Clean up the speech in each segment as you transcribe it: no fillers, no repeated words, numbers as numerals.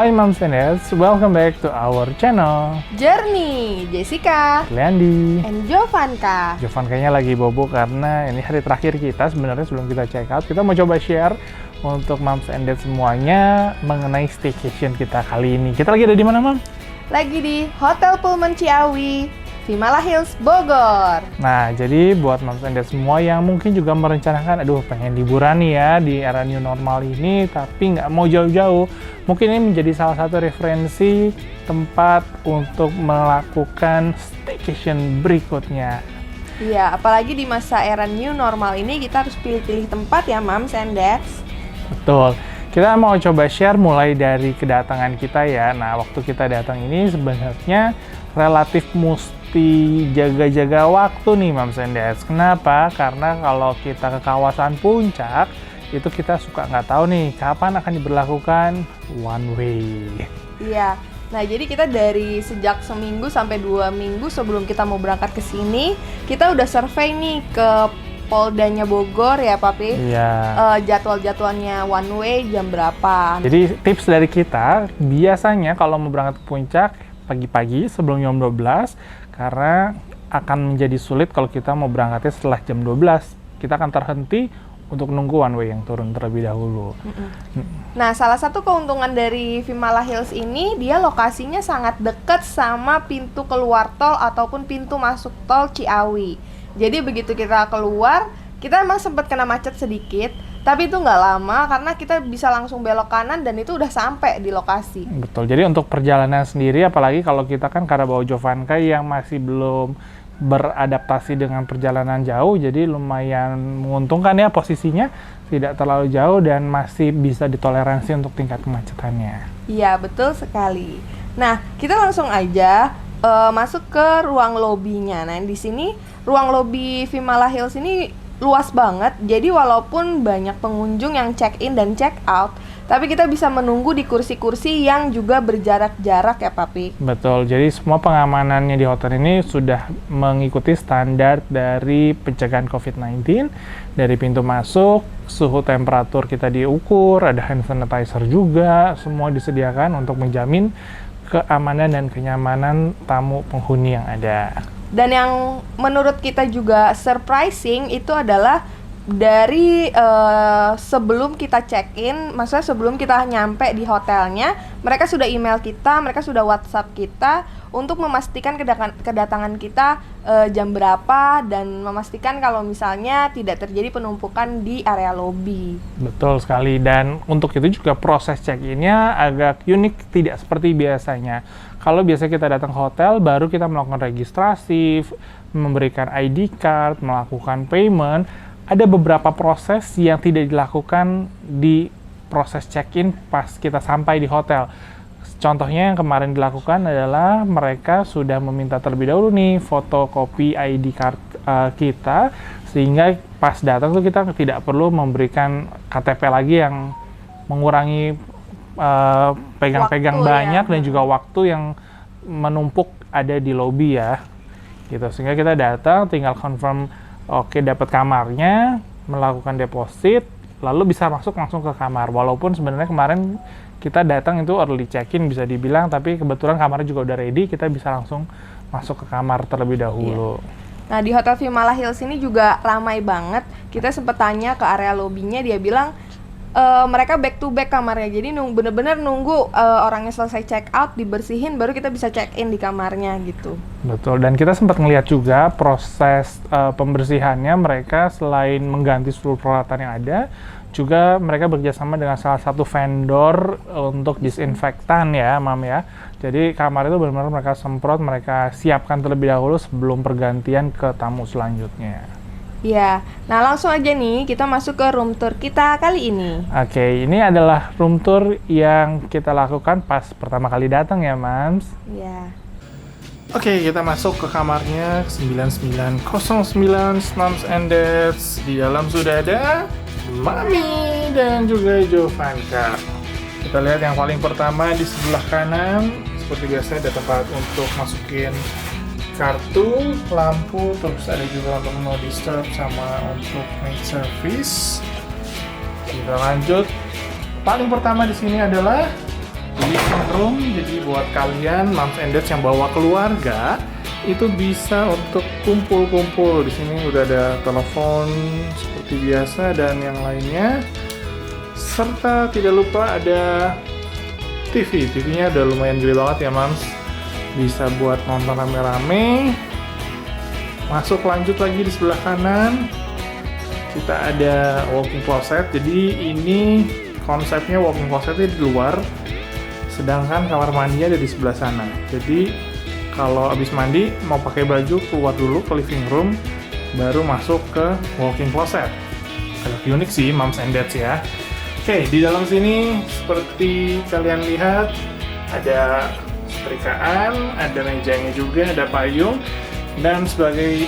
Hai Moms and Dads, welcome back to our channel. Journey, Jessica, Leandi. and Jovanka. Jovan kayaknya lagi bobo karena ini hari terakhir kita sebenarnya sebelum kita check out. Kita mau coba share untuk Moms and Dads semuanya mengenai staycation kita kali ini. Kita lagi ada di mana, Mam? Lagi di Hotel Pullman Ciawi, Vimala Hills, Bogor. Nah, jadi buat Moms and Dads semua yang mungkin juga merencanakan, aduh pengen liburan nih ya di era new normal ini, tapi nggak mau jauh-jauh, mungkin ini menjadi salah satu referensi tempat untuk melakukan staycation berikutnya. Iya, apalagi di masa era new normal ini kita harus pilih-pilih tempat ya, Moms and Dads. Betul. Kita mau coba share mulai dari kedatangan kita ya. Nah, waktu kita datang ini sebenarnya relatif mesti jaga-jaga waktu nih, Moms and Dads. Kenapa? Karena kalau kita ke kawasan puncak, itu kita suka nggak tahu nih kapan akan diberlakukan one way. Iya. Nah, jadi kita dari sejak seminggu sampai 2 minggu sebelum kita mau berangkat ke sini, kita udah survei nih ke Poldanya Bogor ya, Papi. Iya. Jadwal-jadwalnya one way jam berapa. Jadi tips dari kita, biasanya kalau mau berangkat ke puncak pagi-pagi sebelum jam 12, karena akan menjadi sulit kalau kita mau berangkatnya setelah jam 12. Kita akan terhenti untuk nunggu one way yang turun terlebih dahulu. Nah, salah satu keuntungan dari Vimala Hills ini, dia lokasinya sangat dekat sama pintu keluar tol ataupun pintu masuk tol Ciawi. Jadi begitu kita keluar, kita emang sempat kena macet sedikit, tapi itu nggak lama karena kita bisa langsung belok kanan dan itu udah sampai di lokasi. Betul, jadi untuk perjalanan sendiri, apalagi kalau kita kan karena bawa Jovanka yang masih belum beradaptasi dengan perjalanan jauh, jadi lumayan menguntungkan ya posisinya, tidak terlalu jauh dan masih bisa ditoleransi untuk tingkat kemacetannya. Iya, betul sekali. Nah, kita langsung aja masuk ke ruang lobinya. Nah, di sini ruang lobi Vimala Hills ini luas banget. Jadi walaupun banyak pengunjung yang check in dan check out, tapi kita bisa menunggu di kursi-kursi yang juga berjarak-jarak ya, Papi. Betul, jadi semua pengamanannya di hotel ini sudah mengikuti standar dari pencegahan COVID-19. Dari pintu masuk, suhu temperatur kita diukur, ada hand sanitizer juga, semua disediakan untuk menjamin keamanan dan kenyamanan tamu penghuni yang ada. Dan yang menurut kita juga surprising itu adalah dari sebelum kita check-in, maksudnya sebelum kita nyampe di hotelnya, mereka sudah email kita, mereka sudah WhatsApp kita untuk memastikan kedatangan kita jam berapa dan memastikan kalau misalnya tidak terjadi penumpukan di area lobi. Betul sekali, dan untuk itu juga proses check-in-nya agak unik, tidak seperti biasanya. Kalau biasa kita datang ke hotel, baru kita melakukan registrasi, memberikan ID card, melakukan payment, ada beberapa proses yang tidak dilakukan di proses check-in pas kita sampai di hotel. Contohnya yang kemarin dilakukan adalah mereka sudah meminta terlebih dahulu nih fotokopi ID card kita, sehingga pas datang tuh kita tidak perlu memberikan KTP lagi yang mengurangi pegang-pegang banyak ya, dan juga waktu yang menumpuk ada di lobi ya, gitu. Sehingga kita datang tinggal confirm oke dapat kamarnya, melakukan deposit, lalu bisa masuk langsung ke kamar. Walaupun sebenarnya kemarin kita datang itu early check-in bisa dibilang, tapi kebetulan kamarnya juga udah ready, kita bisa langsung masuk ke kamar terlebih dahulu. Nah, di Hotel Vimala Hills ini juga ramai banget. Kita sempat tanya ke area lobinya, dia bilang mereka back to back kamarnya. Jadi bener-bener nunggu orangnya selesai check out, dibersihin, baru kita bisa check in di kamarnya gitu. Betul, dan kita sempat ngelihat juga proses pembersihannya. Mereka selain mengganti seluruh peralatan yang ada, juga mereka bekerjasama dengan salah satu vendor untuk disinfektan ya, Mam ya. Jadi kamar itu benar-benar mereka semprot, mereka siapkan terlebih dahulu sebelum pergantian ke tamu selanjutnya. Ya, nah langsung aja nih kita masuk ke room tour kita kali ini. Oke, ini adalah room tour yang kita lakukan pas pertama kali datang ya, Mams. Ya. Oke, kita masuk ke kamarnya 9909 Moms and Dads. Di dalam sudah ada Mami dan juga Jovanka. Kita lihat yang paling pertama di sebelah kanan, seperti biasa ada tempat untuk masukin kartu, lampu, terus ada juga untuk no disturb sama untuk night service. Kita lanjut. Paling pertama di sini adalah living room. Jadi buat kalian moms and dads yang bawa keluarga itu bisa untuk kumpul-kumpul. Di sini udah ada telepon seperti biasa dan yang lainnya. Serta tidak lupa ada TV. TV-nya udah lumayan gede banget ya, Mams. Bisa buat nonton rame-rame. Masuk lanjut lagi di sebelah kanan. Kita ada walk-in closet. Jadi ini konsepnya walk-in closetnya di luar. Sedangkan kamar mandinya ada di sebelah sana. Jadi kalau habis mandi mau pakai baju keluar dulu ke living room, baru masuk ke walk-in closet. Agak unik sih, moms and dads ya. Oke, di dalam sini seperti kalian lihat ada setrikaan, ada mejanya juga, ada payung, dan sebagai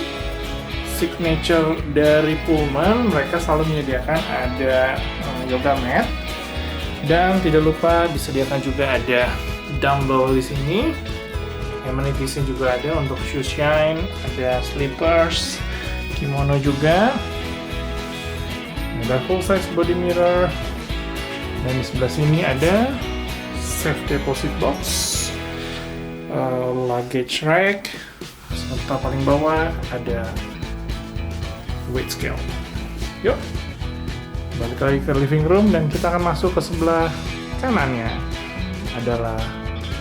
signature dari Pullman, mereka selalu menyediakan ada yoga mat, dan tidak lupa disediakan juga ada dumbbell di sini. Amenities-nya juga ada untuk shoe shine, ada slippers, kimono juga, ada full size body mirror, dan di sebelah sini ada safe deposit box, luggage rack, serta paling bawah ada weight scale. Yuk, balik lagi ke living room dan kita akan masuk ke sebelah kanannya adalah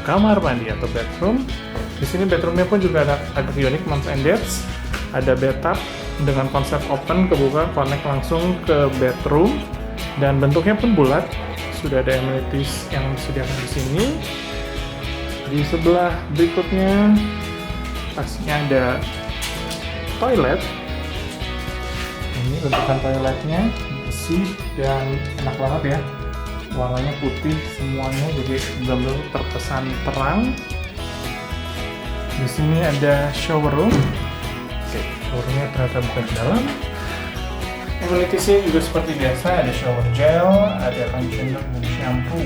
kamar mandi atau bedroom. Di sini bedroomnya pun juga agak unik, moms and dads. Ada bathtub dengan konsep open, kebuka, connect langsung ke bedroom, dan bentuknya pun bulat. Sudah ada amenities yang disediakan di sini. Di sebelah berikutnya pastinya ada toilet. Ini bentukan toiletnya bersih dan enak banget ya. Warnanya putih semuanya, jadi benar-benar terkesan terang. Di sini ada shower room. Oke, shower roomnya ternyata bukan di dalam. Amenities-nya juga seperti biasa, ada shower gel, ada conditioner dan shampoo.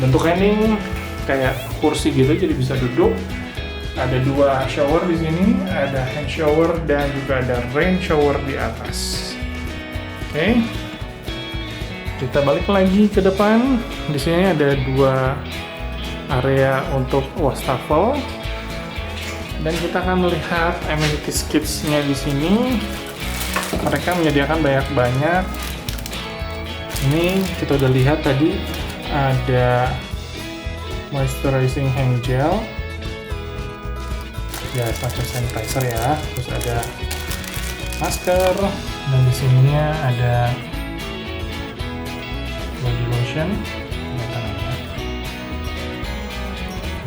Bentuknya ini kayak kursi gitu, jadi bisa duduk. Ada dua shower di sini, ada hand shower dan juga ada rain shower di atas. Oke. Kita balik lagi ke depan. Di sini ada dua area untuk wastafel. Dan kita akan melihat amenities kids-nya di sini. Mereka menyediakan banyak-banyak. Ini kita udah lihat tadi ada moisturizing hand gel. Ya, pakai sanitizer ya. Terus ada masker dan di sininya ada body lotion.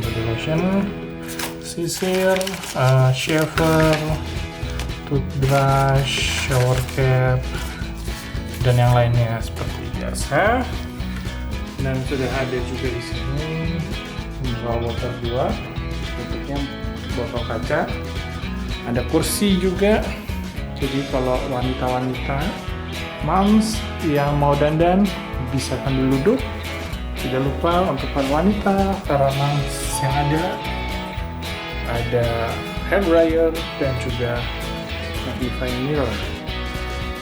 Body lotion, sisir, shaver, toothbrush, shower cap, dan yang lainnya seperti biasa. Dan sudah ada juga di sini mineral water 2, bentuknya botol kaca. Ada kursi juga. Jadi kalau wanita-wanita, moms yang mau dandan bisa sambil duduk. Tidak lupa untuk para wanita, para moms yang ada hair dryer dan juga magnifying mirror.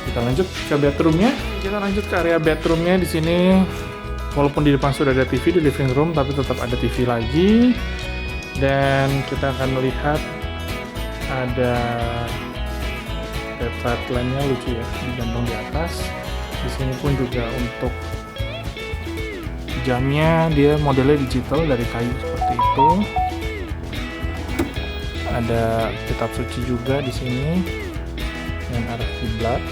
Kita lanjut ke bedroomnya. Kita lanjut ke area bedroomnya. Di sini walaupun di depan sudah ada TV di living room, tapi tetap ada TV lagi. Dan kita akan melihat ada bedside lamp-nya, lucu ya, digantung di atas. Di sini pun juga untuk jamnya, dia modelnya digital dari kayu seperti itu. Ada kitab suci juga di sini yang arah kiblat.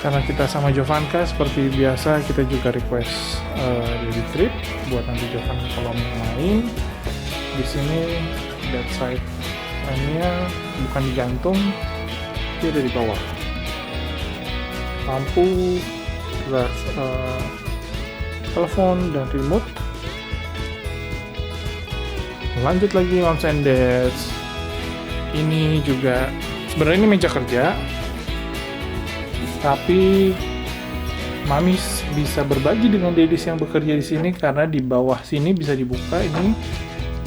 Karena kita sama Jovanka, seperti biasa kita juga request baby crib buat nanti Jovanka kalau mau main. Di sini bedside lamp-nya bukan digantung, dia ada di bawah. Lampu, terus telepon dan remote. Lanjut lagi moms and dads. Ini juga sebenarnya ini meja kerja, tapi mamis bisa berbagi dengan daddies yang bekerja di sini karena di bawah sini bisa dibuka. Ini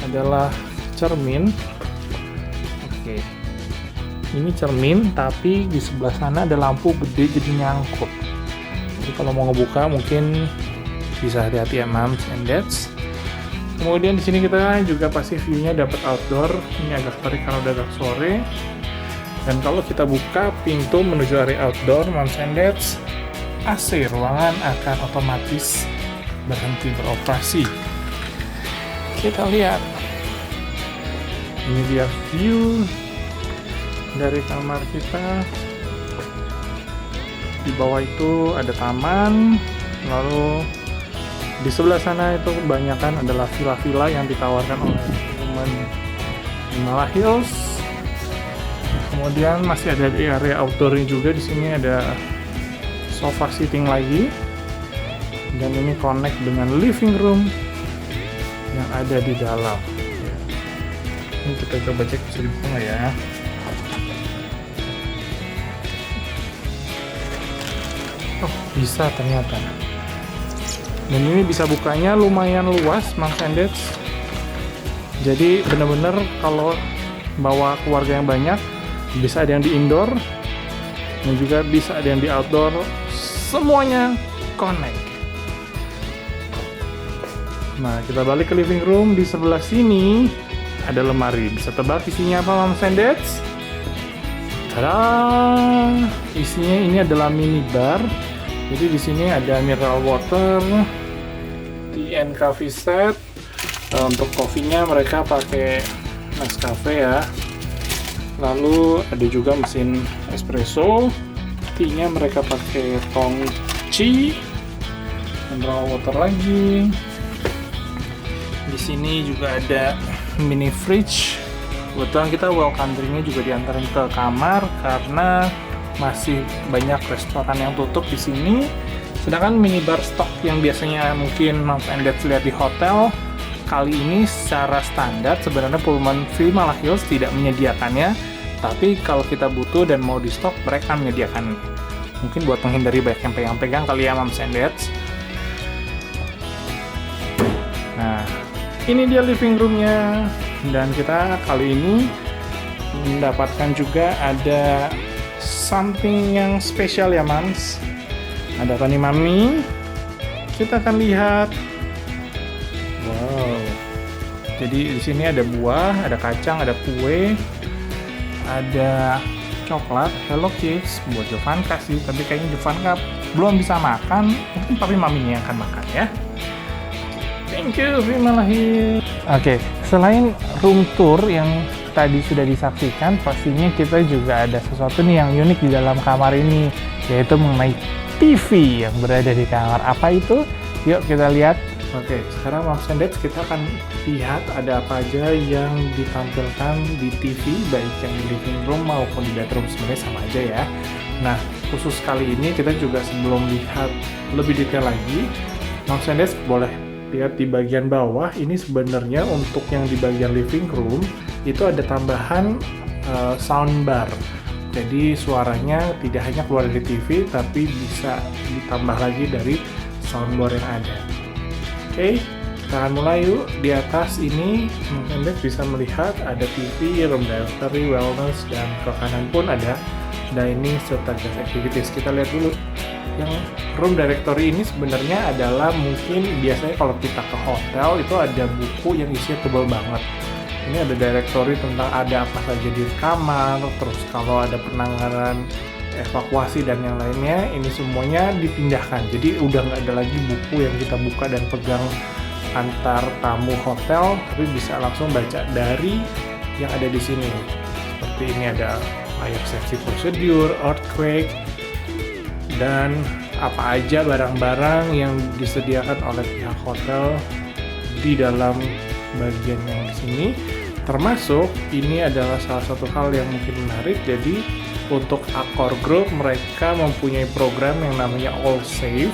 adalah cermin. Oke. Ini cermin, tapi di sebelah sana ada lampu gede jadi nyangkut. Jadi kalau mau ngebuka mungkin bisa hati-hati ya moms and dads. Kemudian di sini kita juga pasti view-nya dapat outdoor. Ini agak terik karena udah agak sore. Dan kalau kita buka pintu menuju area outdoor, moms and dads, AC ruangan akan otomatis berhenti beroperasi. Kita lihat. Ini dia view dari kamar kita. Di bawah itu ada taman, lalu di sebelah sana itu kebanyakan adalah villa-villa yang ditawarkan oleh teman Himala Hills. Kemudian masih ada di area outdoornya juga. Di sini ada sofa sitting lagi, dan ini connect dengan living room yang ada di dalam. Ini kita coba cek bisa dibuka nggak ya. Oh, bisa ternyata. Dan ini bisa bukanya lumayan luas, moms and dads. Jadi benar-benar kalau bawa keluarga yang banyak, bisa ada yang di indoor, dan juga bisa ada yang di outdoor. Semuanya connect. Nah, kita balik ke living room. Di sebelah sini ada lemari. Bisa tebak isinya apa, moms and dads? Tada! Isinya ini adalah minibar. Jadi di sini ada mineral water, tea and coffee set. Untuk kopinya mereka pakai Nescafe ya. Lalu ada juga mesin espresso. Tea-nya mereka pakai Tongchi. Mineral water lagi. Di sini juga ada mini fridge. Kebetulan kita welcome drink-nya juga diantarin ke kamar karena masih banyak restoran yang tutup di sini. Sedangkan minibar stok yang biasanya mungkin moms and dads lihat di hotel, kali ini secara standar sebenarnya Pullman Himala Hills tidak menyediakannya. Tapi kalau kita butuh dan mau di stok, mereka menyediakan. Mungkin buat menghindari banyak yang pegang-pegang kali ya moms and dads. Nah, ini dia living room-nya. Dan kita kali ini mendapatkan juga ada something yang spesial ya moms. Ada apa nih mami? Kita akan lihat. Wow. Jadi di sini ada buah, ada kacang, ada kue, ada coklat. Hello Kids buat Jovanka sih, tapi kayaknya Jovanka belum bisa makan. Mungkin papi maminya yang akan makan ya. Thank you, Himala Hills. Oke, selain room tour yang tadi sudah disaksikan, pastinya kita juga ada sesuatu nih yang unik di dalam kamar ini, yaitu mengenai TV yang berada di kamar. Apa itu? Yuk kita lihat. Oke, sekarang moms and dads kita akan lihat ada apa aja yang ditampilkan di TV, baik yang di living room maupun di bedroom. Sebenarnya sama aja ya. Nah, khusus kali ini kita juga sebelum lihat lebih detail lagi, moms and dads boleh lihat di bagian bawah. Ini sebenarnya untuk yang di bagian living room itu ada tambahan soundbar. Jadi suaranya tidak hanya keluar dari TV, tapi bisa ditambah lagi dari soundbar yang ada. Oke, kita akan mulai yuk. Di atas ini Anda bisa melihat ada TV, room directory, wellness, dan ke kanan pun ada dining serta guest activities. Kita lihat dulu. Yang room directory ini sebenarnya adalah mungkin biasanya kalau kita ke hotel itu ada buku yang isinya tebal banget. Ini ada directory tentang ada apa saja di kamar, terus kalau ada penanganan evakuasi dan yang lainnya, ini semuanya dipindahkan. Jadi udah nggak ada lagi buku yang kita buka dan pegang antar tamu hotel, tapi bisa langsung baca dari yang ada di sini. Seperti ini ada fire safety procedure, earthquake, dan apa aja barang-barang yang disediakan oleh pihak hotel di dalam bagian yang di sini. Termasuk ini adalah salah satu hal yang mungkin menarik. Jadi untuk Accor Group mereka mempunyai program yang namanya All Safe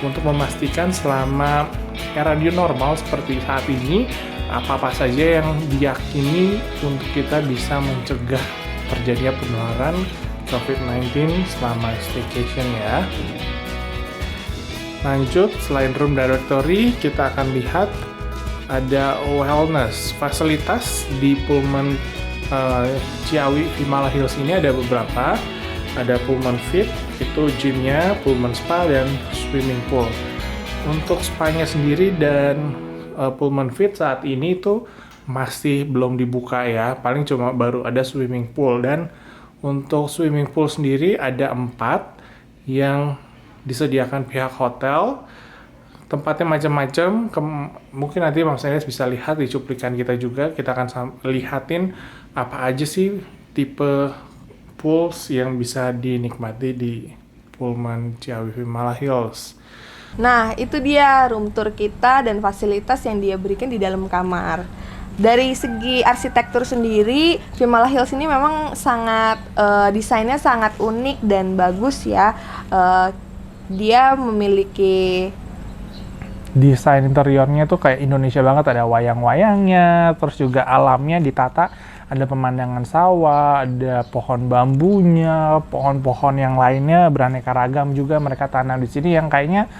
untuk memastikan selama era new normal seperti saat ini apa-apa saja yang diyakini untuk kita bisa mencegah terjadinya penularan COVID-19 selama staycation ya. Lanjut, selain room directory kita akan lihat ada wellness, fasilitas di Pullman Ciawi Vimala Hills ini ada beberapa. Ada Pullman Fit, itu gymnya, Pullman Spa, dan swimming pool. Untuk spa-nya sendiri dan Pullman Fit saat ini tuh masih belum dibuka ya, paling cuma baru ada swimming pool. Dan untuk swimming pool sendiri ada 4 yang disediakan pihak hotel. Tempatnya macam-macam, mungkin nanti Mas Enes bisa lihat di cuplikan kita juga, kita akan lihatin apa aja sih tipe pools yang bisa dinikmati di Pullman Ciawi Vimala Hills. Nah, itu dia room tour kita dan fasilitas yang dia berikan di dalam kamar. Dari segi arsitektur sendiri, Vimala Hills ini memang sangat desainnya sangat unik dan bagus ya. Dia memiliki Desain interiornya tuh kayak Indonesia banget, ada wayang-wayangnya, terus juga alamnya ditata, ada pemandangan sawah, ada pohon bambunya, pohon-pohon yang lainnya beraneka ragam juga mereka tanam di sini yang kayaknya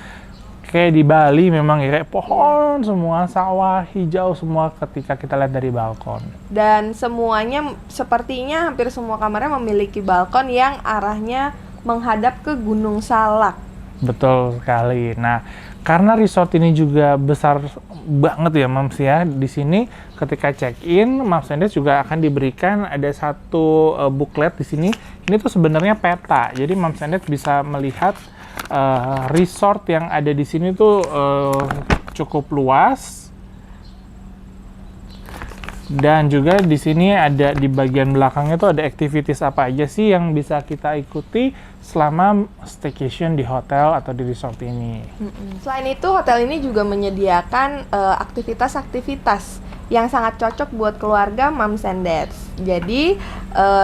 kayak di Bali memang ya, kayak pohon semua, sawah hijau semua ketika kita lihat dari balkon. Dan semuanya sepertinya hampir semua kamarnya memiliki balkon yang arahnya menghadap ke Gunung Salak. Betul sekali. Nah, karena resort ini juga besar banget ya Mams ya, di sini ketika check-in, Mams Endes juga akan diberikan ada satu booklet di sini. Ini tuh sebenarnya peta, jadi Mams Endes bisa melihat resort yang ada di sini tuh cukup luas. Dan juga di sini ada di bagian belakangnya tuh ada activities apa aja sih yang bisa kita ikuti selama staycation di hotel atau di resort ini. Selain itu, hotel ini juga menyediakan aktivitas-aktivitas yang sangat cocok buat keluarga Moms and Dads. Jadi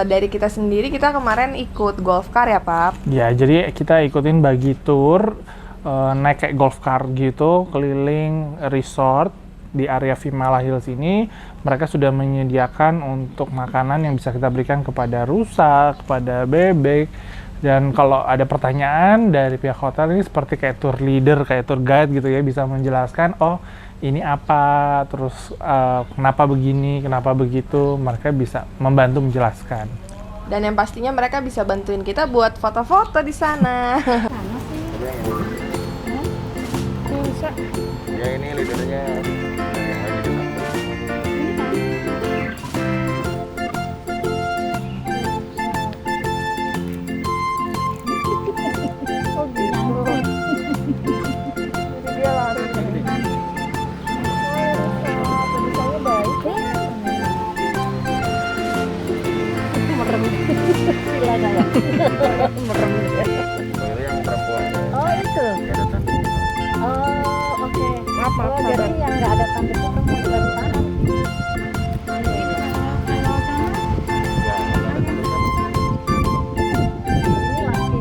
dari kita sendiri, kita kemarin ikut golf car ya Pap? Ya, jadi kita ikutin bagi tour naik kayak golf car gitu keliling resort di area Vimala Hills ini. Mereka sudah menyediakan untuk makanan yang bisa kita berikan kepada rusa, kepada bebek. Dan kalau ada pertanyaan dari pihak hotel ini seperti kayak tour leader, kayak tour guide gitu ya, bisa menjelaskan, oh ini apa, terus kenapa begini, kenapa begitu, mereka bisa membantu menjelaskan. Dan yang pastinya mereka bisa bantuin kita buat foto-foto di sana. Bisa. Ya ini leadernya. Merem. Itu yang perempuan. Oh itu. Nggak ada tanda. Oh oke. Apa? Oh jadi yang nggak ada tanda itu kamu nggak tahan. Ya, nggak ada tanda. Ini laki.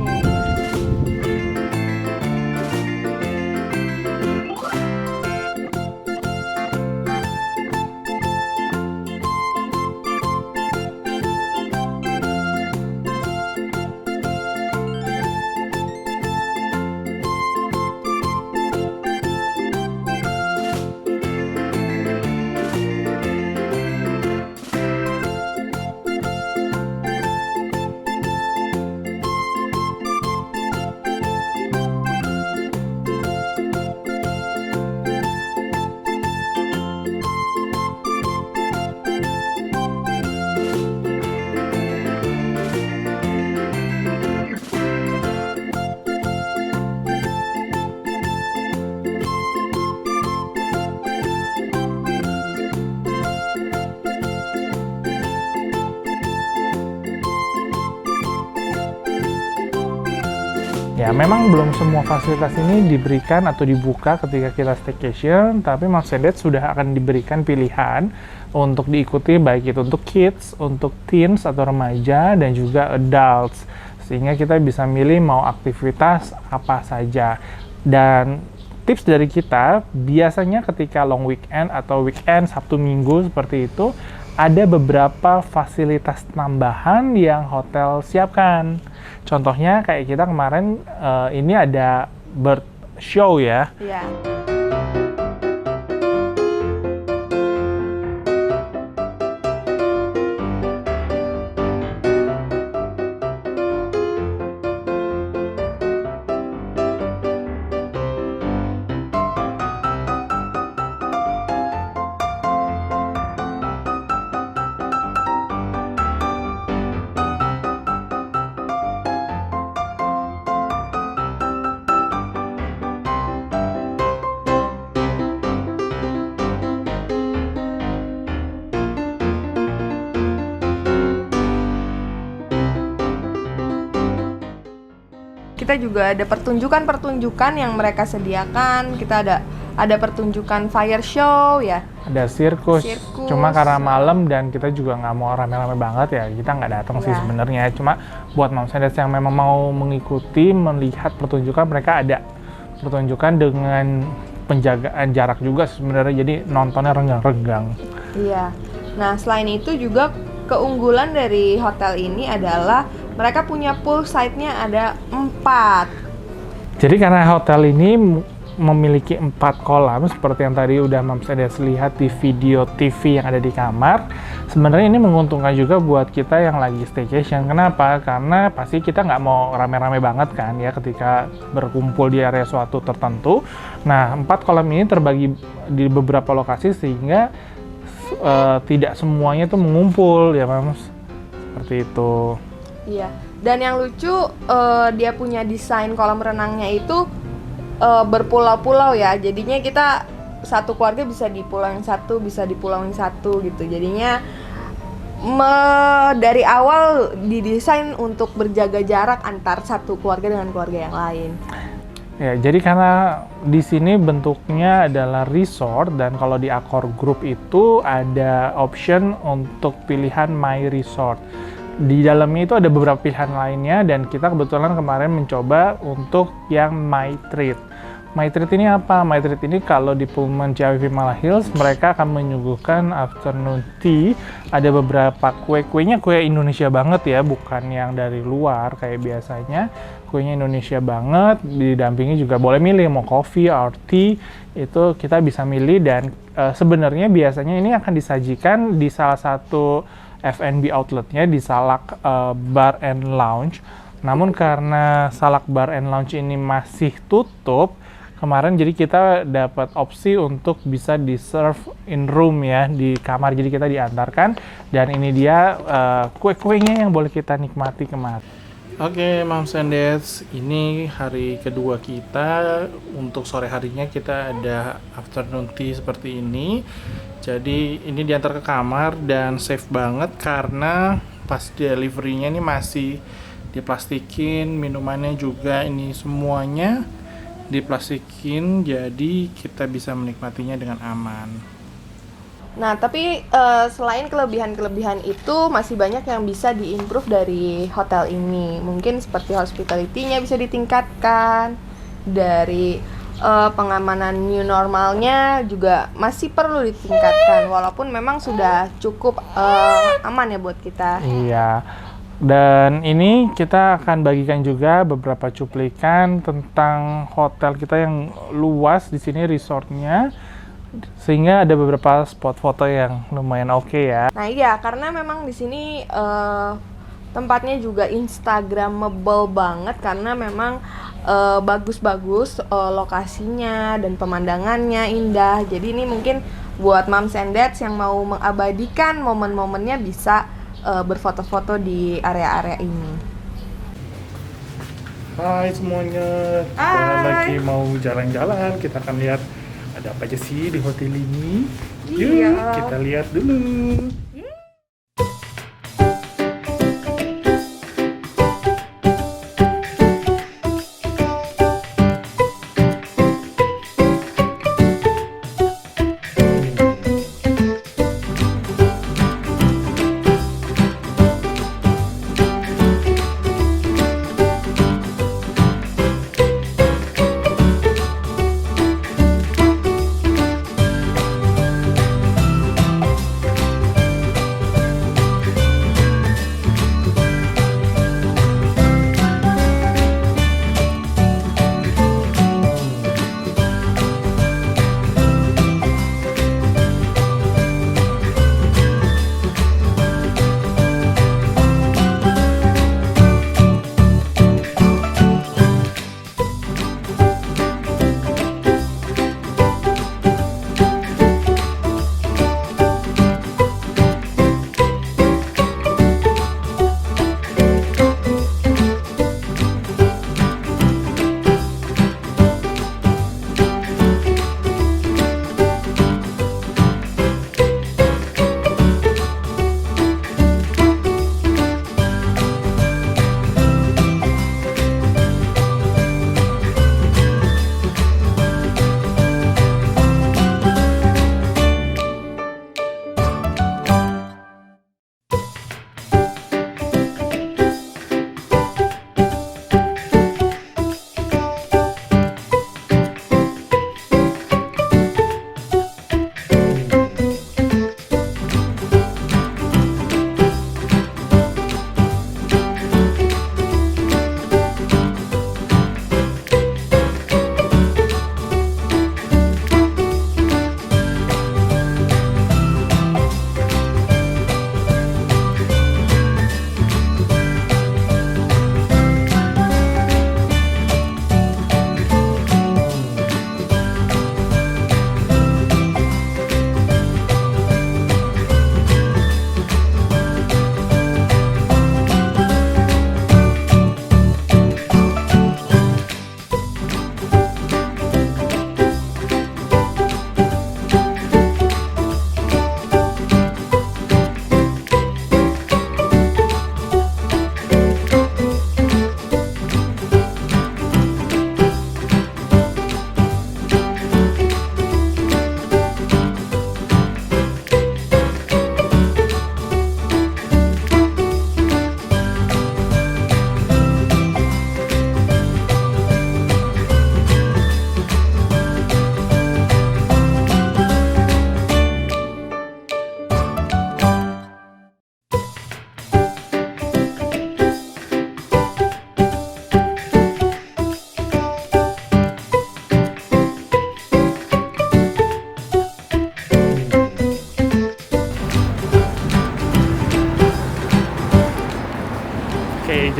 Ya, memang belum semua fasilitas ini diberikan atau dibuka ketika kita staycation, tapi Moms and Dads sudah akan diberikan pilihan untuk diikuti, baik itu untuk kids, untuk teens atau remaja, dan juga adults. Sehingga kita bisa milih mau aktivitas apa saja. Dan tips dari kita, biasanya ketika long weekend atau weekend, Sabtu Minggu seperti itu, ada beberapa fasilitas tambahan yang hotel siapkan. Contohnya kayak kita kemarin ini ada bird show ya. Iya. kita juga ada pertunjukan-pertunjukan yang mereka sediakan. Kita ada pertunjukan fire show ya. Ada sirkus. Cuma karena malam dan kita juga nggak mau rame-rame banget ya, kita nggak datang sih Ya. sebenarnya. Cuma buat Moms and Dads yang memang mau mengikuti, melihat pertunjukan, mereka ada pertunjukan dengan penjagaan jarak juga sebenarnya, jadi nontonnya renggang-renggang. Iya. Nah, selain itu juga keunggulan dari hotel ini adalah mereka punya poolside-nya ada 4. Jadi karena hotel ini memiliki 4 kolam seperti yang tadi udah Moms and Dads lihat di video TV yang ada di kamar, sebenarnya ini menguntungkan juga buat kita yang lagi staycation. Kenapa? Karena pasti kita nggak mau rame-rame banget kan ya ketika berkumpul di area suatu tertentu. Nah, 4 kolam ini terbagi di beberapa lokasi sehingga tidak semuanya tuh mengumpul ya Moms, seperti itu. Iya. Dan yang lucu dia punya desain kolam renangnya itu berpulau-pulau ya. Jadinya kita satu keluarga bisa di pulau yang satu, bisa di pulau yang satu gitu. Jadinya dari awal didesain untuk berjaga jarak antar satu keluarga dengan keluarga yang lain. Ya, jadi karena di sini bentuknya adalah resort dan kalau di Accor Group itu ada option untuk pilihan My Resort. Di dalamnya itu ada beberapa pilihan lainnya dan kita kebetulan kemarin mencoba untuk yang My Treat. My Treat ini apa? My Treat ini kalau di Pullman Ciawi Vimala Hills mereka akan menyuguhkan afternoon tea. Ada beberapa kue-kuenya kue Indonesia banget ya, bukan yang dari luar kayak biasanya. Kuenya Indonesia banget, didampingi juga boleh milih mau coffee or tea, itu kita bisa milih dan sebenarnya biasanya ini akan disajikan di salah satu F&B outletnya di Salak Bar and Lounge. Namun karena Salak Bar and Lounge ini masih tutup kemarin, jadi kita dapat opsi untuk bisa di serve in room ya, di kamar. Jadi kita diantarkan dan ini dia kue-kuenya yang boleh kita nikmati kemarin. Oke, Moms and Dads, ini hari kedua kita. Untuk sore harinya kita ada afternoon tea seperti ini. Jadi ini diantar ke kamar dan safe banget karena pas delivery-nya ini masih diplastikin, minumannya juga ini semuanya diplastikin, jadi kita bisa menikmatinya dengan aman. Nah, tapi selain kelebihan-kelebihan itu masih banyak yang bisa diimprove dari hotel ini. Mungkin seperti hospitality-nya bisa ditingkatkan, dari pengamanan new normalnya juga masih perlu ditingkatkan, walaupun memang sudah cukup aman ya buat kita. Iya. Dan ini kita akan bagikan juga beberapa cuplikan tentang hotel kita yang luas di sini resortnya, sehingga ada beberapa spot foto yang lumayan oke ya. Nah iya, karena memang di sini tempatnya juga instagramable banget karena memang bagus-bagus lokasinya dan pemandangannya indah. Jadi ini mungkin buat moms and dads yang mau mengabadikan momen-momennya bisa berfoto-foto di area-area ini. Hai semuanya, kita lagi mau jalan-jalan. Kita akan lihat ada apa aja sih di hotel ini. Yuk, kita lihat dulu.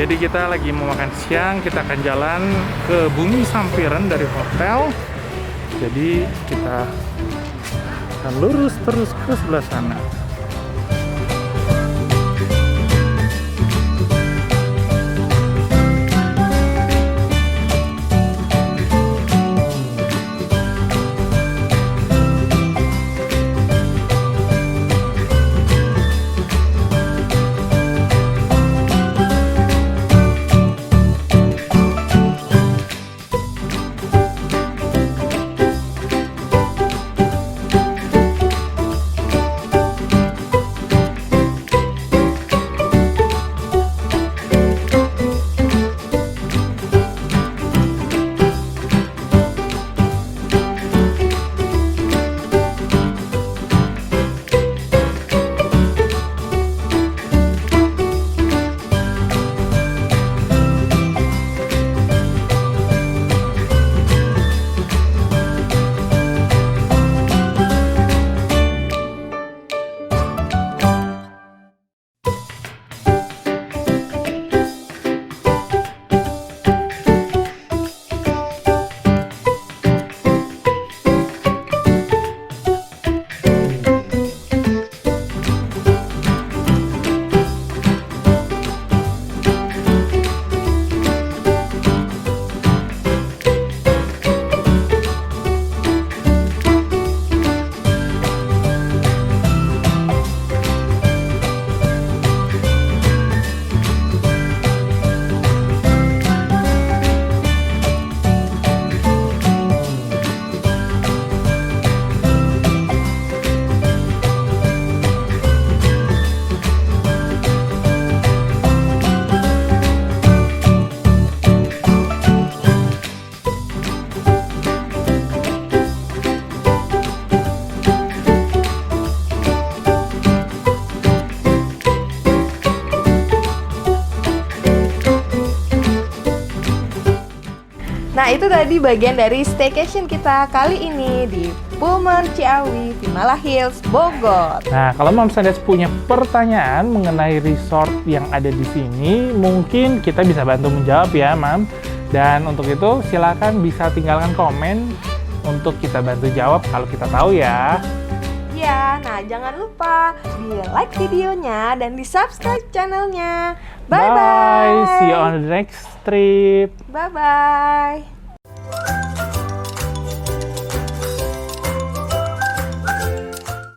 Jadi kita lagi mau makan siang, kita akan jalan ke Bumi Sampiran dari hotel. Jadi kita akan lurus terus ke sebelah sana. Nah, itu tadi bagian dari staycation kita kali ini di Pullman Ciawi, Vimala Hills, Bogor. Nah, kalau Mams and Dads punya pertanyaan mengenai resort yang ada di sini, mungkin kita bisa bantu menjawab ya, Mam. Dan untuk itu, silakan bisa tinggalkan komen untuk kita bantu jawab kalau kita tahu ya. Ya, nah jangan lupa di like videonya dan di subscribe channelnya. Bye bye. See you on the next trip. Bye bye.